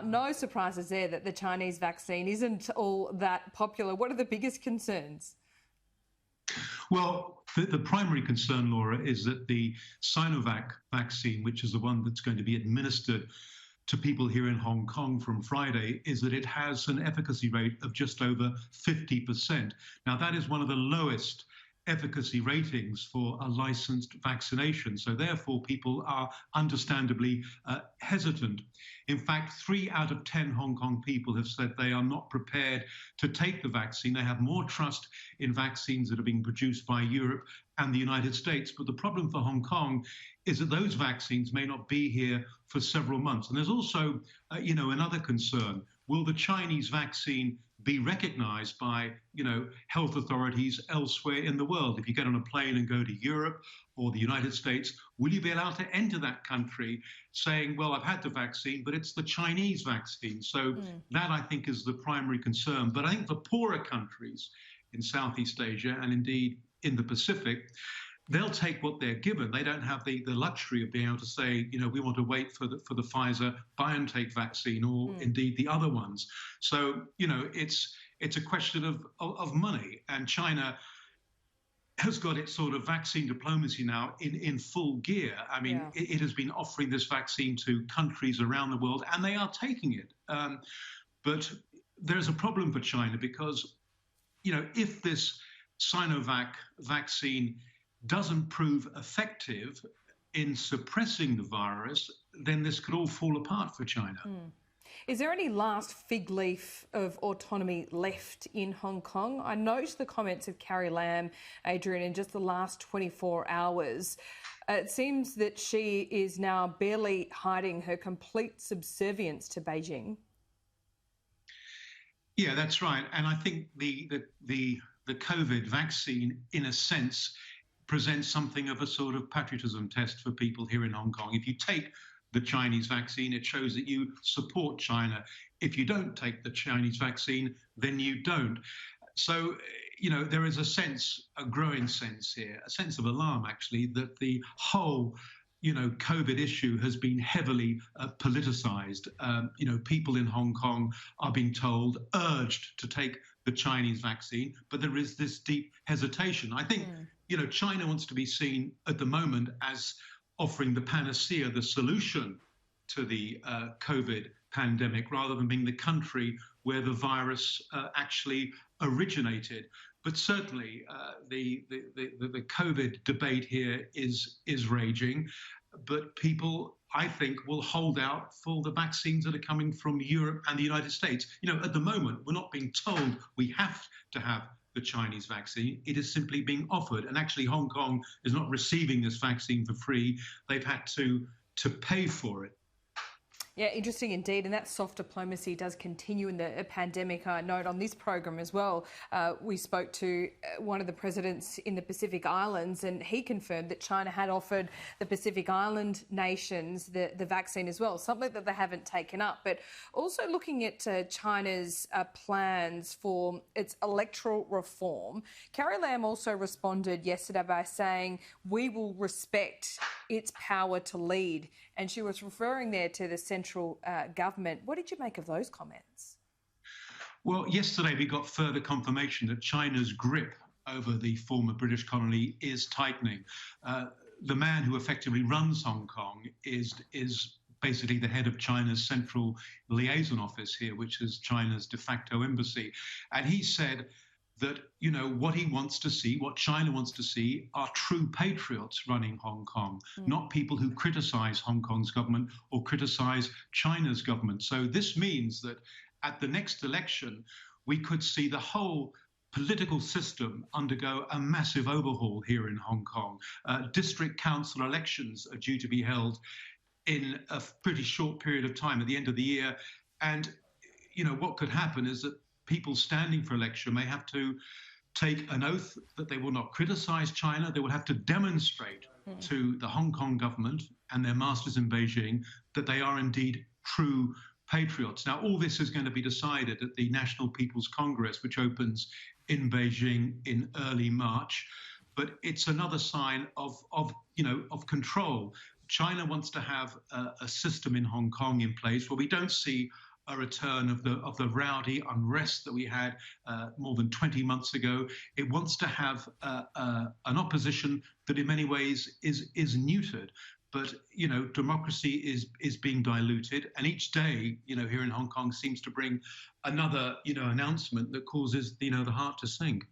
No surprises there that the Chinese vaccine isn't all that popular. What are the biggest concerns? Well, the primary concern, Laura, is that the Sinovac vaccine, which is the one that's going to be administered to people here in Hong Kong from Friday, is that it has an efficacy rate of just over 50%. Now, that is one of the lowest efficacy ratings for a licensed vaccination. So therefore, people are understandably hesitant. In fact, 3 out of 10 Hong Kong people have said they are not prepared to take the vaccine. They have more trust in vaccines that are being produced by Europe and the United States. But the problem for Hong Kong is that those vaccines may not be here for several months. And there's also, another concern. Will the Chinese vaccine be recognized by, health authorities elsewhere in the world? If you get on a plane and go to Europe or the United States, will you be allowed to enter that country saying, well, I've had the vaccine, but it's the Chinese vaccine? So that, I think, is the primary concern. But I think for poorer countries in Southeast Asia and indeed in the Pacific, they'll take what they're given. They don't have the luxury of being able to say, we want to wait for the Pfizer BioNTech vaccine or indeed the other ones. So, it's a question of money. And China has got its sort of vaccine diplomacy now in full gear. I mean, it has been offering this vaccine to countries around the world, and they are taking it. But there's a problem for China because, if this Sinovac vaccine doesn't prove effective in suppressing the virus, then this could all fall apart for China. Is there any last fig leaf of autonomy left in Hong Kong? I note the comments of Carrie Lam, Adrian, in just the last 24 hours. It seems that she is now barely hiding her complete subservience to Beijing. Yeah, that's right. And I think the COVID vaccine, in a sense, presents something of a sort of patriotism test for people here in Hong Kong. If you take the Chinese vaccine, it shows that you support China. If you don't take the Chinese vaccine, then you don't. So, there is a growing sense here, a sense of alarm, actually, that the whole COVID issue has been heavily politicized. People in Hong Kong are being told, urged to take the Chinese vaccine, but there is this deep hesitation. I think, China wants to be seen at the moment as offering the panacea, the solution to the COVID pandemic, rather than being the country where the virus actually originated. But certainly the COVID debate here is raging, but people, I think, will hold out for the vaccines that are coming from Europe and the United States. At the moment, we're not being told we have to have the Chinese vaccine. It is simply being offered. And actually, Hong Kong is not receiving this vaccine for free. They've had to pay for it. Yeah, interesting indeed. And that soft diplomacy does continue in the pandemic. I note on this program as well, we spoke to one of the presidents in the Pacific Islands, and he confirmed that China had offered the Pacific Island nations the vaccine as well, something that they haven't taken up. But also looking at China's plans for its electoral reform, Carrie Lam also responded yesterday by saying, we will respect its power to lead. And she was referring there to the central government. What did you make of those comments? Well, yesterday we got further confirmation that China's grip over the former British colony is tightening. The man who effectively runs Hong Kong is basically the head of China's central liaison office here, which is China's de facto embassy. And he said that, what he wants to see, what China wants to see, are true patriots running Hong Kong, not people who criticize Hong Kong's government or criticize China's government. So this means that at the next election, we could see the whole political system undergo a massive overhaul here in Hong Kong. District council elections are due to be held in a pretty short period of time at the end of the year. And, what could happen is that people standing for election may have to take an oath that they will not criticize China. They will have to demonstrate to the Hong Kong government and their masters in Beijing that they are indeed true patriots. Now, all this is going to be decided at the National People's Congress, which opens in Beijing in early March. But it's another sign of control. China wants to have a system in Hong Kong in place where we don't see a return of the rowdy unrest that we had more than 20 months ago. It wants to have an opposition that in many ways is neutered. But, you know, democracy is being diluted. And each day, you know, here in Hong Kong seems to bring another, you know, announcement that causes, you know, the heart to sink.